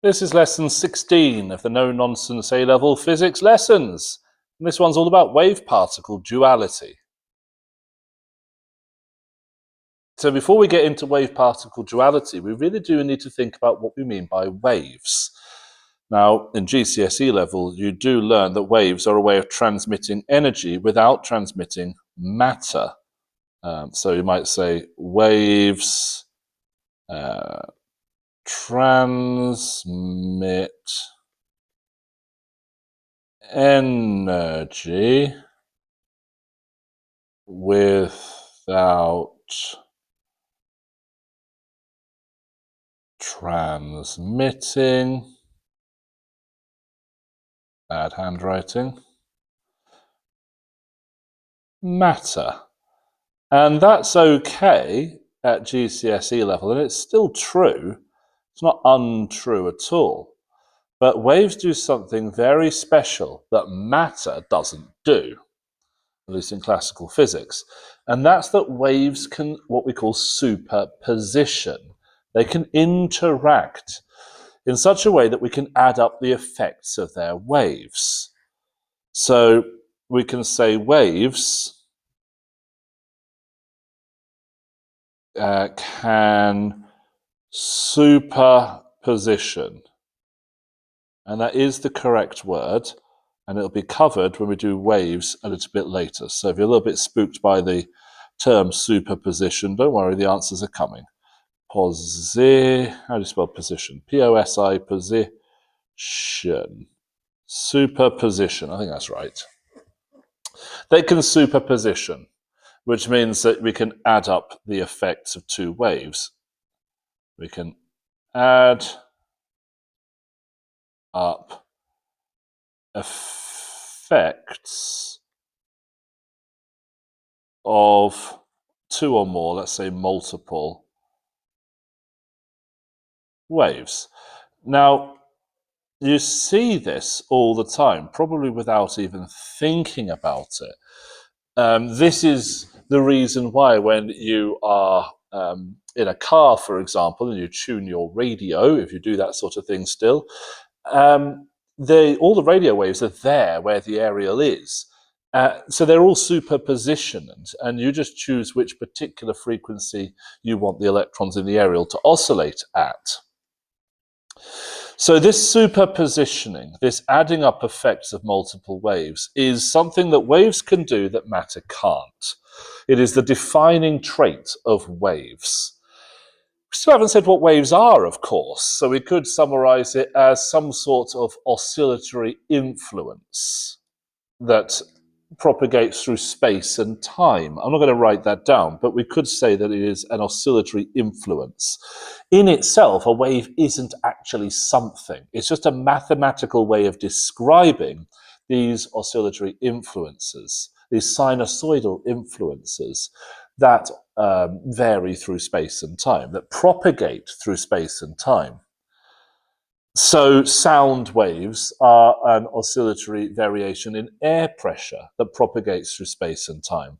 This is lesson 16 of the no-nonsense A-level physics lessons. And this one's all about wave-particle duality. So before we get into wave-particle duality, we really do need to think about what we mean by waves. Now, in GCSE level, you do learn that waves are a way of transmitting energy without transmitting matter. So you might say waves transmit energy without transmitting, bad handwriting, matter. And that's okay at GCSE level, and it's still true. It's not untrue at all. But waves do something very special that matter doesn't do, at least in classical physics. And that's that waves can, what we call superposition. They can interact in such a way that we can add up the effects of their waves. So we can say waves can superposition. And that is the correct word, and it'll be covered when we do waves a little bit later. So if you're a little bit spooked by the term superposition, don't worry, the answers are coming. How do you spell position? P-O-S-I, position. Superposition, I think that's right. They can superposition, which means that we can add up the effects of two waves. We can add up effects of two or more, let's say multiple waves. Now, you see this all the time, probably without even thinking about it. This is the reason why when you are in a car, for example, and you tune your radio, if you do that sort of thing still, all the radio waves are there where the aerial is. So they're all superpositioned, and you just choose which particular frequency you want the electrons in the aerial to oscillate at. So this superpositioning, this adding up effects of multiple waves, is something that waves can do that matter can't. It is the defining trait of waves. We still haven't said what waves are, of course, so we could summarize it as some sort of oscillatory influence that propagates through space and time. I'm not going to write that down, but we could say that it is an oscillatory influence. In itself, a wave isn't actually something. It's just a mathematical way of describing these oscillatory influences, these sinusoidal influences that vary through space and time, that propagate through space and time. So sound waves are an oscillatory variation in air pressure that propagates through space and time.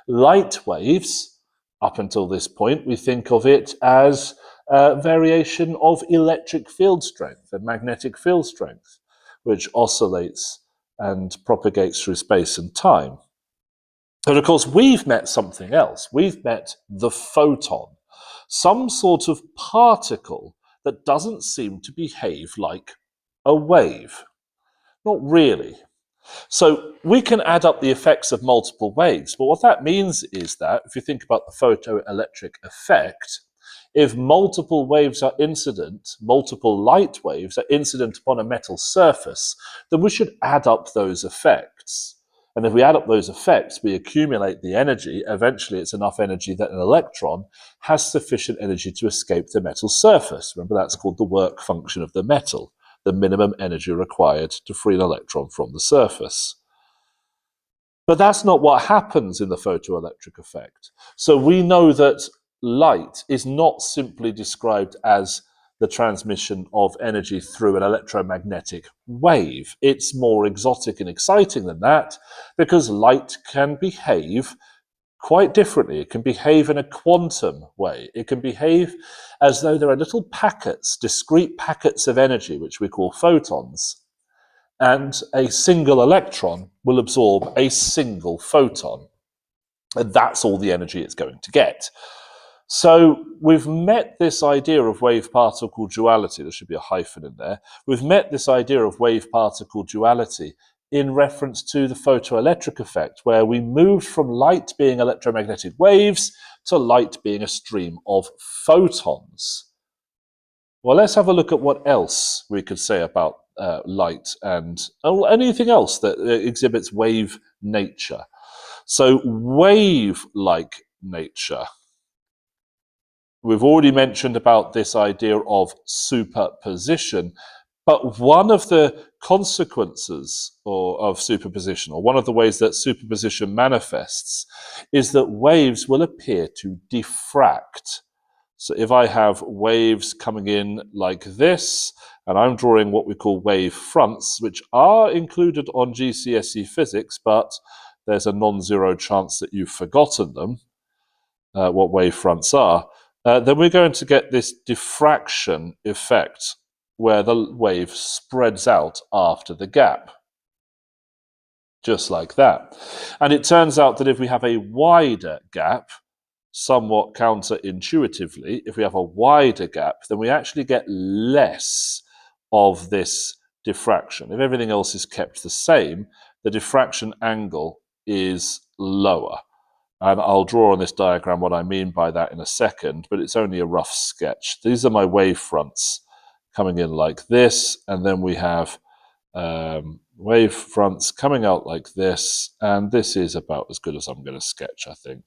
Light waves, up until this point, we think of it as a variation of electric field strength and magnetic field strength, which oscillates and propagates through space and time. But of course, we've met something else. We've met the photon, some sort of particle that doesn't seem to behave like a wave. Not really. So we can add up the effects of multiple waves, but what that means is that, if you think about the photoelectric effect, if multiple waves are incident, multiple light waves are incident upon a metal surface, then we should add up those effects. And if we add up those effects, we accumulate the energy. Eventually, it's enough energy that an electron has sufficient energy to escape the metal surface. Remember, that's called the work function of the metal, the minimum energy required to free an electron from the surface. But that's not what happens in the photoelectric effect. So we know that light is not simply described as the transmission of energy through an electromagnetic wave. It's more exotic and exciting than that, because light can behave quite differently. It can behave in a quantum way. It can behave as though there are little packets, discrete packets of energy, which we call photons, and a single electron will absorb a single photon. And that's all the energy it's going to get. So we've met this idea of wave-particle duality. There should be a hyphen in there. We've met this idea of wave-particle duality in reference to the photoelectric effect, where we moved from light being electromagnetic waves to light being a stream of photons. Well, let's have a look at what else we could say about light and anything else that exhibits wave nature. So wave-like nature. We've already mentioned about this idea of superposition, but one of the consequences of superposition, or one of the ways that superposition manifests, is that waves will appear to diffract. So if I have waves coming in like this, and I'm drawing what we call wave fronts, which are included on GCSE physics, but there's a non-zero chance that you've forgotten them, what wave fronts are, then we're going to get this diffraction effect where the wave spreads out after the gap. Just like that. And it turns out that if we have a wider gap, somewhat counterintuitively, if we have a wider gap, then we actually get less of this diffraction. If everything else is kept the same, the diffraction angle is lower. And I'll draw on this diagram what I mean by that in a second, but it's only a rough sketch. These are my wave fronts coming in like this, and then we have wave fronts coming out like this, and this is about as good as I'm going to sketch, I think.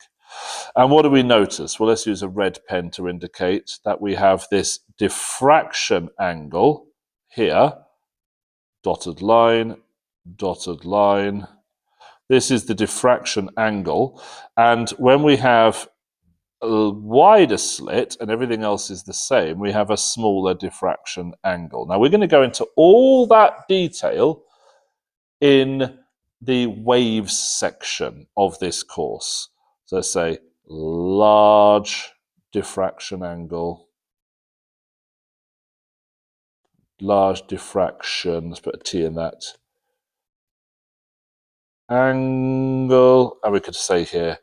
And what do we notice? Well, let's use a red pen to indicate that we have this diffraction angle here, dotted line, dotted line. This is the diffraction angle, and when we have a wider slit and everything else is the same, we have a smaller diffraction angle. Now we're going to go into all that detail in the waves section of this course. So let's say large diffraction angle, large diffraction, let's put a T in that, angle, and we could say here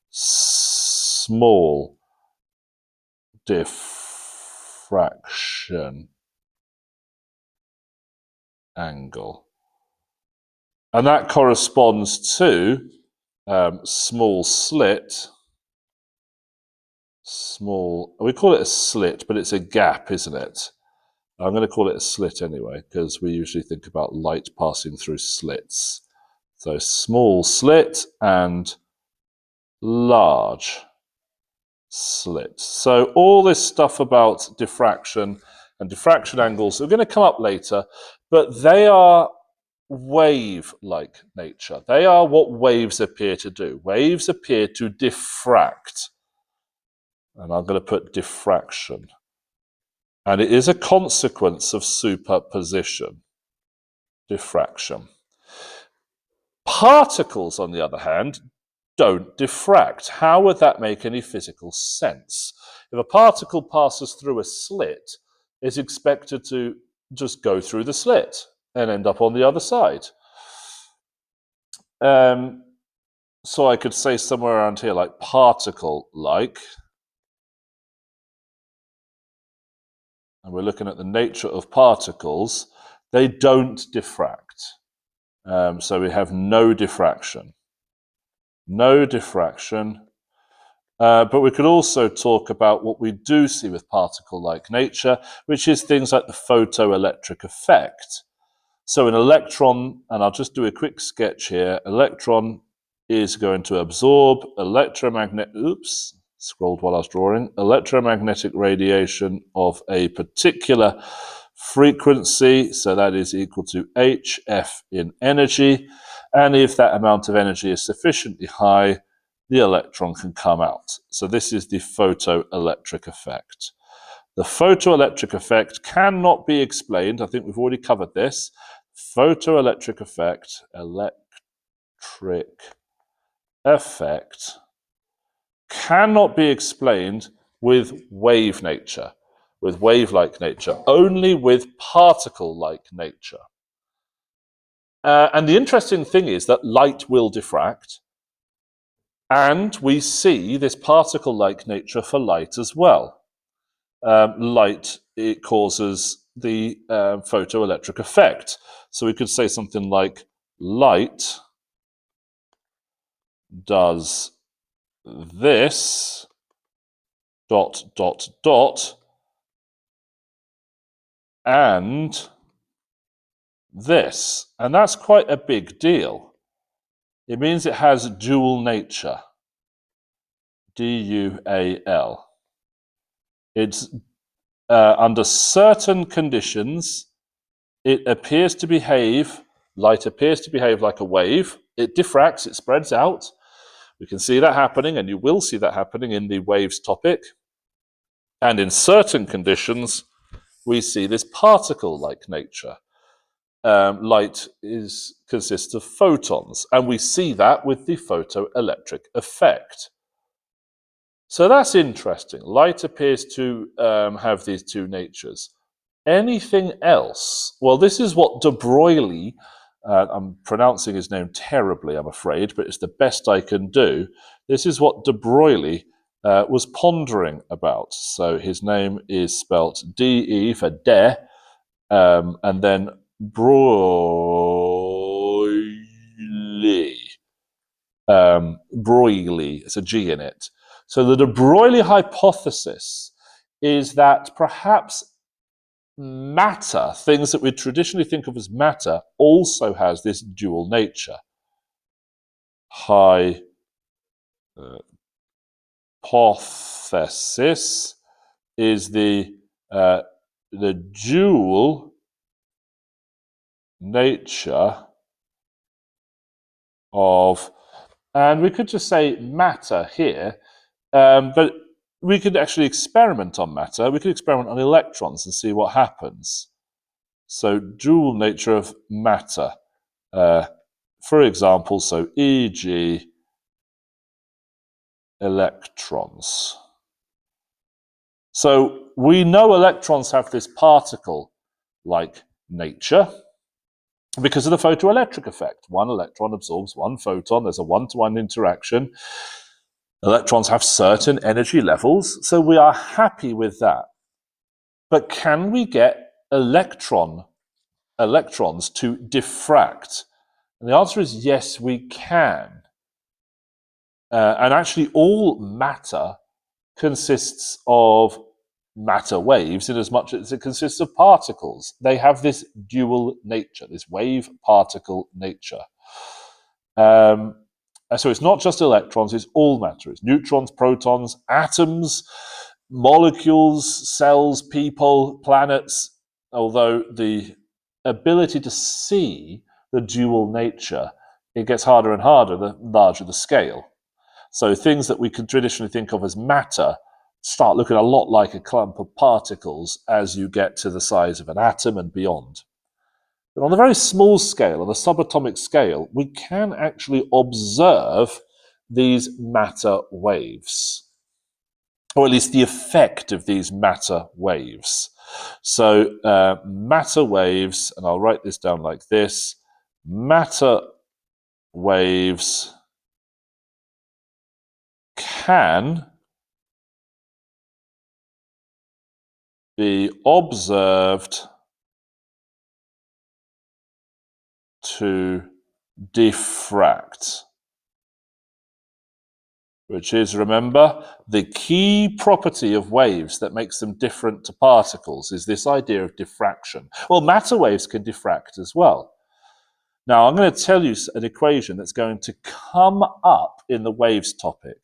small diffraction angle. And that corresponds to small slit, small, we call it a slit, but it's a gap, isn't it? I'm going to call it a slit anyway, because we usually think about light passing through slits. So small slit and large slit. So all this stuff about diffraction and diffraction angles are going to come up later, but they are wave-like nature. They are what waves appear to do. Waves appear to diffract. And I'm going to put diffraction. And it is a consequence of superposition. Diffraction. Particles, on the other hand, don't diffract. How would that make any physical sense? If a particle passes through a slit, it's expected to just go through the slit and end up on the other side. So I could say somewhere around here, like particle-like. And we're looking at the nature of particles. They don't diffract. So we have no diffraction. No diffraction. But we could also talk about what we do see with particle-like nature, which is things like the photoelectric effect. So an electron, and I'll just do a quick sketch here, electron is going to absorb scrolled while I was drawing, electromagnetic radiation of a particular frequency, so that is equal to hf in energy, and if that amount of energy is sufficiently high, the electron can come out. So this is the photoelectric effect. The photoelectric effect cannot be explained, I think we've already covered this. Photoelectric effect, cannot be explained with wave nature, with wave-like nature, only with particle-like nature. And the interesting thing is that light will diffract, and we see this particle-like nature for light as well. Light, it causes the photoelectric effect. So we could say something like, light does this, ... and this. And that's quite a big deal. It means it has dual nature. dual. It's under certain conditions, it appears to behave, light appears to behave like a wave. It diffracts, it spreads out. We can see that happening, and you will see that happening in the waves topic. And in certain conditions, we see this particle-like nature. Light consists of photons, and we see that with the photoelectric effect. So that's interesting. Light appears to have these two natures. Anything else? Well, this is what de Broglie, I'm pronouncing his name terribly, I'm afraid, but it's the best I can do. This is what de Broglie was pondering about. So his name is spelt D-E for de, and then Broglie. Broglie, it's a G in it. So the de Broglie hypothesis is that perhaps matter, things that we traditionally think of as matter, also has this dual nature. Hypothesis is the dual nature of, and we could just say matter here, but we could actually experiment on matter. We could experiment on electrons and see what happens. So dual nature of matter. For example, so e.g. electrons. So we know electrons have this particle-like nature because of the photoelectric effect. One electron absorbs one photon. There's a one-to-one interaction. Electrons have certain energy levels, so we are happy with that. But can we get electrons to diffract? And the answer is yes, we can. And actually all matter consists of matter waves in as much as it consists of particles. They have this dual nature, this wave-particle nature. So it's not just electrons, it's all matter. It's neutrons, protons, atoms, molecules, cells, people, planets, although the ability to see the dual nature, it gets harder and harder the larger the scale. So things that we could traditionally think of as matter start looking a lot like a clump of particles as you get to the size of an atom and beyond. But on the very small scale, on the subatomic scale, we can actually observe these matter waves, or at least the effect of these matter waves. So matter waves, and I'll write this down like this, matter waves can be observed to diffract, which is, remember, the key property of waves that makes them different to particles is this idea of diffraction. Well, matter waves can diffract as well. Now, I'm going to tell you an equation that's going to come up in the waves topic,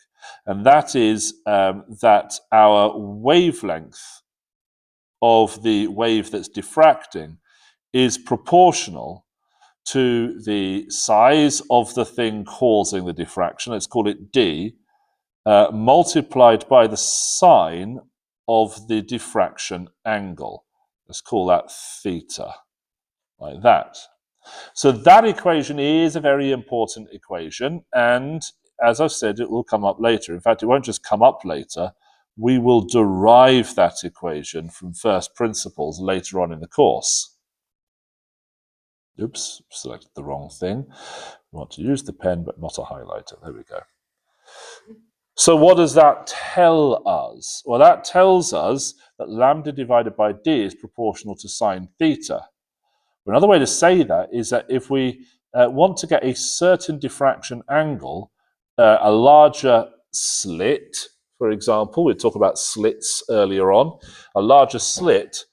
and that is that our wavelength of the wave that's diffracting is proportional to the size of the thing causing the diffraction, let's call it d, multiplied by the sine of the diffraction angle. Let's call that theta, like that. So that equation is a very important equation, and as I've said, it will come up later. In fact, it won't just come up later. We will derive that equation from first principles later on in the course. Oops, selected the wrong thing. We want to use the pen, but not a highlighter. There we go. So what does that tell us? Well, that tells us that lambda divided by d is proportional to sine theta. Another way to say that is that if we want to get a certain diffraction angle, a larger slit, for example, we talked about slits earlier on, a larger slit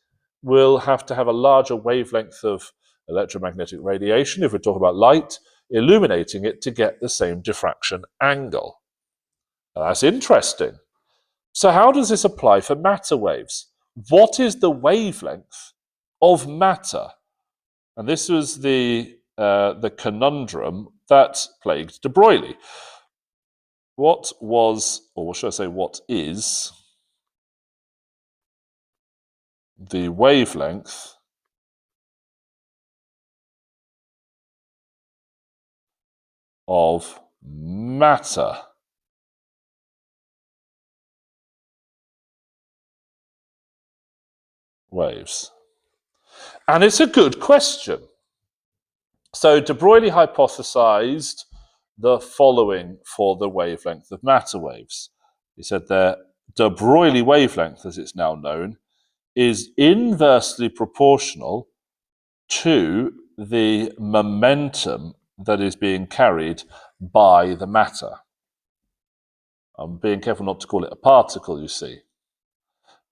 will have to have a larger wavelength of electromagnetic radiation, if we talk about light, illuminating it to get the same diffraction angle. That's interesting. So how does this apply for matter waves? What is the wavelength of matter? And this was the conundrum that plagued de Broglie. What was, or should I say, what is the wavelength of matter? Waves. And it's a good question. So de Broglie hypothesized the following for the wavelength of matter waves. He said the de Broglie wavelength, as it's now known, is inversely proportional to the momentum that is being carried by the matter. I'm being careful not to call it a particle, you see.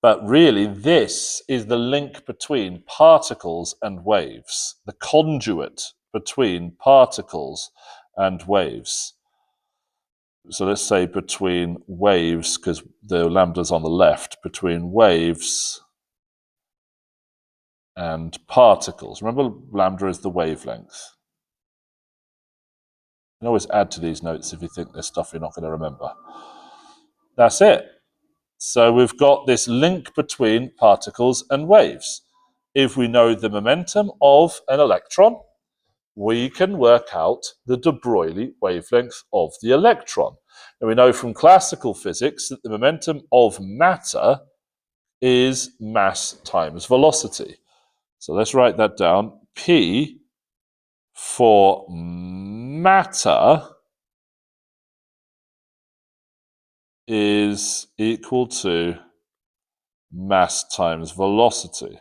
But really, this is the link between particles and waves, the conduit between particles and waves. So let's say between waves, because the lambda's on the left, between waves and particles. Remember, lambda is the wavelength. You can always add to these notes if you think there's stuff you're not going to remember. That's it. So we've got this link between particles and waves. If we know the momentum of an electron, we can work out the de Broglie wavelength of the electron. And we know from classical physics that the momentum of matter is mass times velocity. So let's write that down. P for matter is equal to mass times velocity.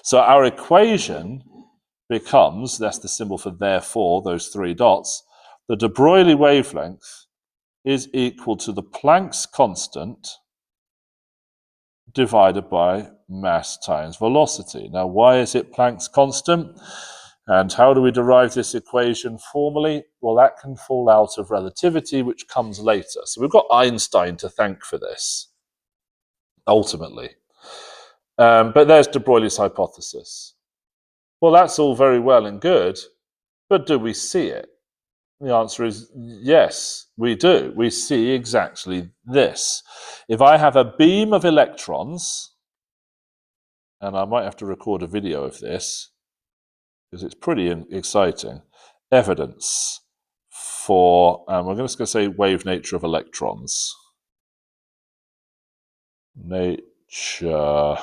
So our equation becomes, that's the symbol for therefore, those three dots, the de Broglie wavelength is equal to the Planck's constant divided by mass times velocity. Now, why is it Planck's constant? And how do we derive this equation formally? Well, that can fall out of relativity, which comes later. So we've got Einstein to thank for this, ultimately. But there's de Broglie's hypothesis. Well, that's all very well and good, but do we see it? The answer is yes, we do. We see exactly this. If I have a beam of electrons, and I might have to record a video of this, because it's pretty exciting, evidence for, we're just going to say wave nature of electrons. Nature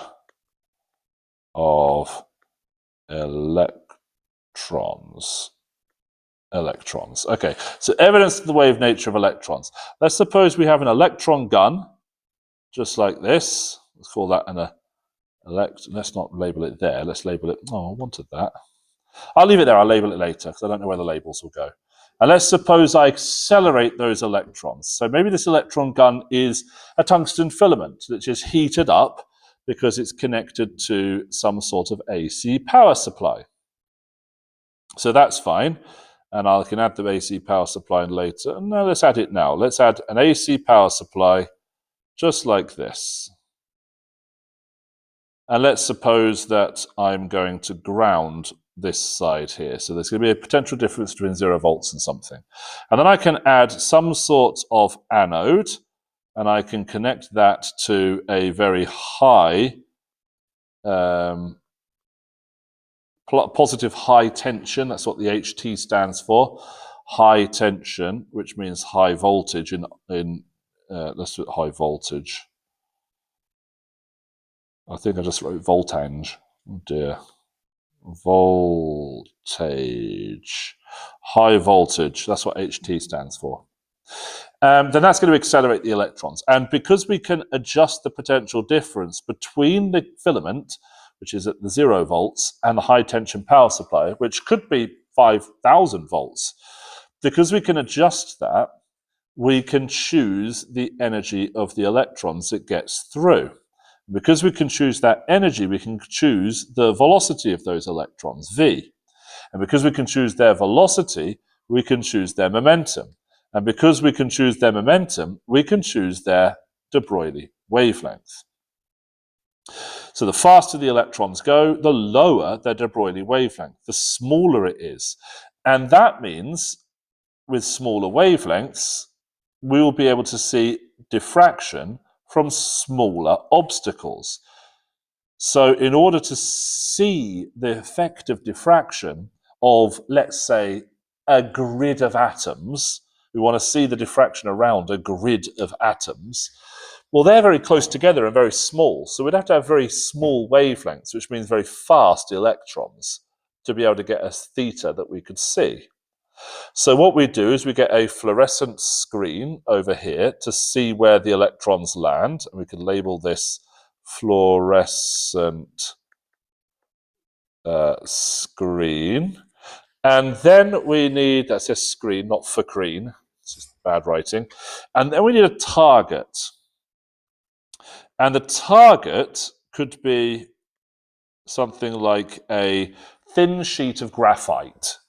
of electrons. Electrons. Okay, so evidence of the wave nature of electrons. Let's suppose we have an electron gun, just like this. Let's call that an let's not label it there. Let's label it, oh, I wanted that. I'll leave it there. I'll label it later because I don't know where the labels will go. And let's suppose I accelerate those electrons. So maybe this electron gun is a tungsten filament which is heated up because it's connected to some sort of AC power supply. So that's fine. And I can add the AC power supply later. No, let's add it now. Let's add an AC power supply just like this. And let's suppose that I'm going to ground this side here. So there's going to be a potential difference between 0 volts and something. And then I can add some sort of anode, and I can connect that to a very high, positive high tension. That's what the HT stands for. high tension, which means high voltage let's do it high voltage. I think I just wrote voltage. Oh dear. Voltage. High voltage. That's what HT stands for. Then that's going to accelerate the electrons. And because we can adjust the potential difference between the filament, which is at the 0 volts, and the high tension power supply, which could be 5,000 volts, because we can adjust that, we can choose the energy of the electrons it gets through. Because we can choose that energy, we can choose the velocity of those electrons, v. And because we can choose their velocity, we can choose their momentum. And because we can choose their momentum, we can choose their de Broglie wavelength. So the faster the electrons go, the lower their de Broglie wavelength, the smaller it is. And that means with smaller wavelengths, we will be able to see diffraction from smaller obstacles. So in order to see the effect of diffraction of, let's say, a grid of atoms, we want to see the diffraction around a grid of atoms. Well, they're very close together and very small, so we'd have to have very small wavelengths, which means very fast electrons, to be able to get a theta that we could see. So what we do is we get a fluorescent screen over here to see where the electrons land, and we can label this fluorescent screen. And then we need, that says screen, not screen, it's just bad writing. And then we need a target. And the target could be something like a thin sheet of graphite,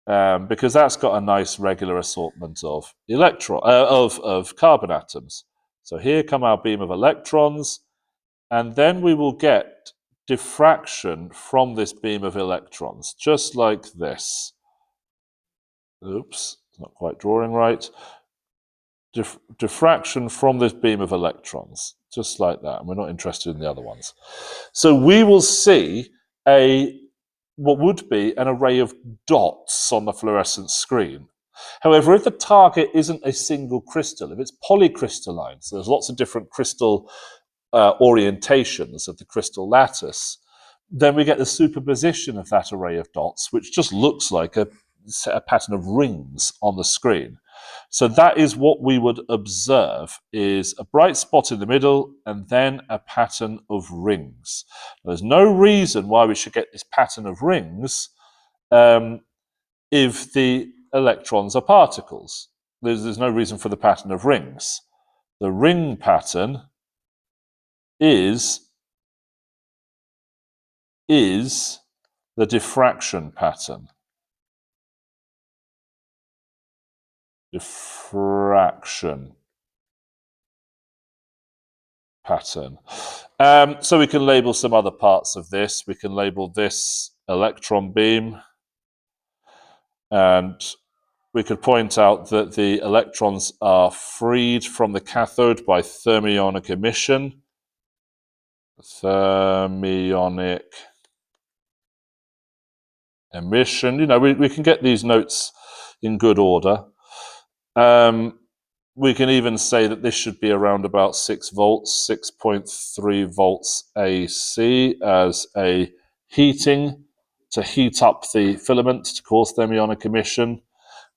because that's got a nice regular assortment of of carbon atoms. So here come our beam of electrons, and then we will get diffraction from this beam of electrons, just like this. Oops, it's not quite drawing right. Diffraction from this beam of electrons, just like that. And we're not interested in the other ones. So we will see what would be an array of dots on the fluorescent screen. However, if the target isn't a single crystal, if it's polycrystalline, so there's lots of different crystal orientations of the crystal lattice, then we get the superposition of that array of dots, which just looks like a pattern of rings on the screen. So that is what we would observe, is a bright spot in the middle and then a pattern of rings. There's no reason why we should get this pattern of rings if the electrons are particles. There's no reason for the pattern of rings. The ring pattern is the diffraction pattern. Diffraction pattern. So we can label some other parts of this. We can label this electron beam, and we could point out that the electrons are freed from the cathode by thermionic emission. Thermionic emission. You know, we can get these notes in good order. We can even say that this should be around about 6 volts, 6.3 volts AC as a heating to heat up the filament to cause thermionic emission.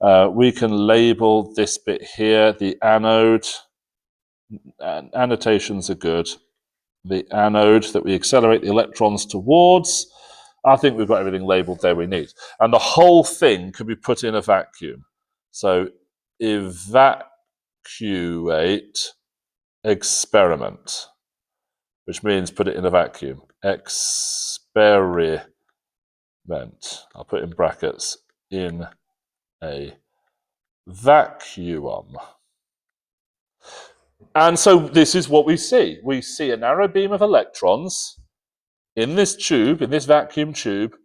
We can label this bit here the anode. Annotations are good. The anode that we accelerate the electrons towards. I think we've got everything labeled there we need. And the whole thing could be put in a vacuum. So evacuate experiment, which means put it in a vacuum. Experiment. I'll put in brackets, in a vacuum. And so this is what we see. We see a narrow beam of electrons in this tube, in this vacuum tube,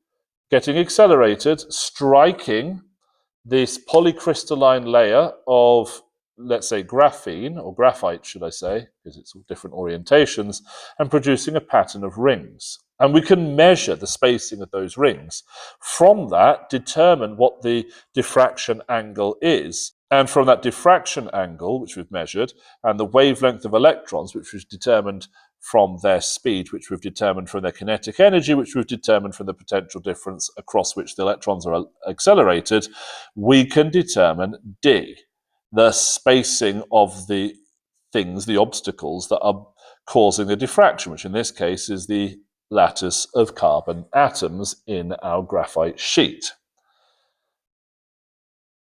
getting accelerated, striking this polycrystalline layer of, let's say, graphene, or graphite, should I say, because it's all different orientations, and producing a pattern of rings. And we can measure the spacing of those rings. From that, determine what the diffraction angle is. And from that diffraction angle, which we've measured, and the wavelength of electrons, which was determined from their speed, which we've determined from their kinetic energy, which we've determined from the potential difference across which the electrons are accelerated, we can determine d, the spacing of the things, the obstacles that are causing the diffraction, which in this case is the lattice of carbon atoms in our graphite sheet.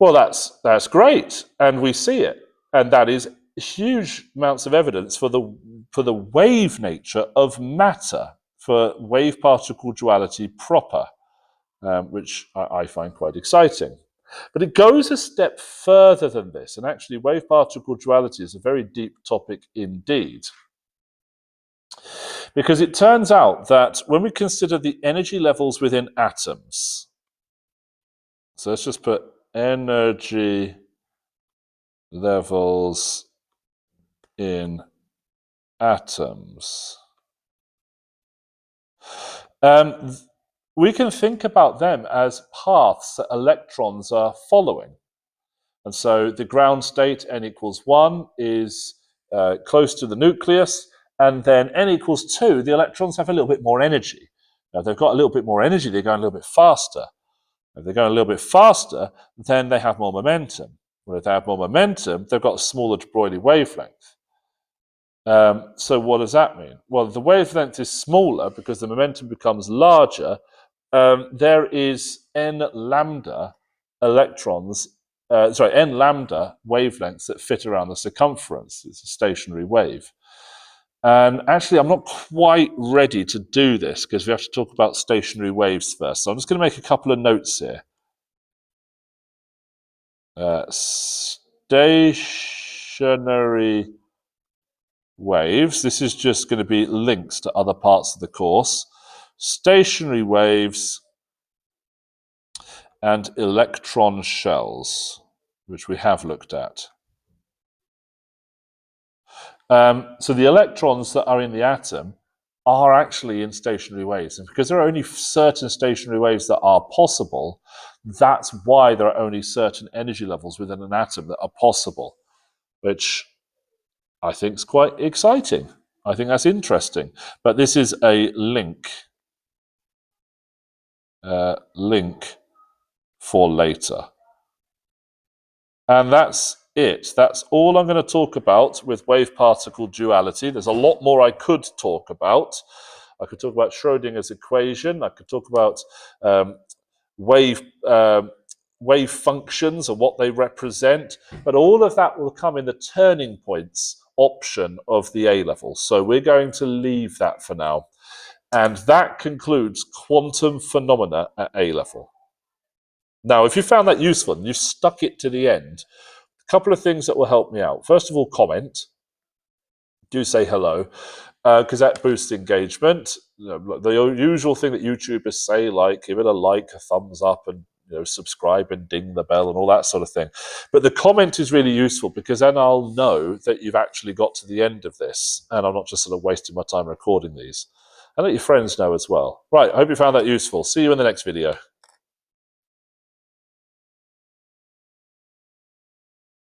Well, that's great, and we see it, and that is huge amounts of evidence for the wave nature of matter, for wave-particle duality proper, which I find quite exciting. But it goes a step further than this, and actually wave-particle duality is a very deep topic indeed. Because it turns out that when we consider the energy levels within atoms, so let's just put energy levels in atoms, we can think about them as paths that electrons are following. And so the ground state, n equals 1, is close to the nucleus, and then n equals 2, the electrons have a little bit more energy. Now, if they've got a little bit more energy, they're going a little bit faster. If they're going a little bit faster, then they have more momentum. Well, if they have more momentum, they've got a smaller de Broglie wavelength. So what does that mean? Well, the wavelength is smaller because the momentum becomes larger. There is n lambda electrons, n lambda wavelengths that fit around the circumference. It's a stationary wave. And actually, I'm not quite ready to do this because we have to talk about stationary waves first. So I'm just going to make a couple of notes here. Stationary waves. This is just going to be links to other parts of the course. Stationary waves and electron shells, which we have looked at. So the electrons that are in the atom are actually in stationary waves. And because there are only certain stationary waves that are possible, that's why there are only certain energy levels within an atom that are possible, which I think is quite exciting. I think that's interesting. But this is a link for later. And that's it. That's all I'm going to talk about with wave-particle duality. There's a lot more I could talk about. I could talk about Schrödinger's equation. I could talk about wave functions and what they represent. But all of that will come in the turning points option of the A-level. So we're going to leave that for now. And that concludes quantum phenomena at A-level. Now, if you found that useful and you stuck it to the end, a couple of things that will help me out. First of all, comment. Do say hello, because that boosts engagement. You know, the usual thing that YouTubers say, like give it a like, a thumbs up, and subscribe and ding the bell and all that sort of thing. But the comment is really useful because then I'll know that you've actually got to the end of this, and I'm not just sort of wasting my time recording these. And let your friends know as well. Right, I hope you found that useful. See you in the next video.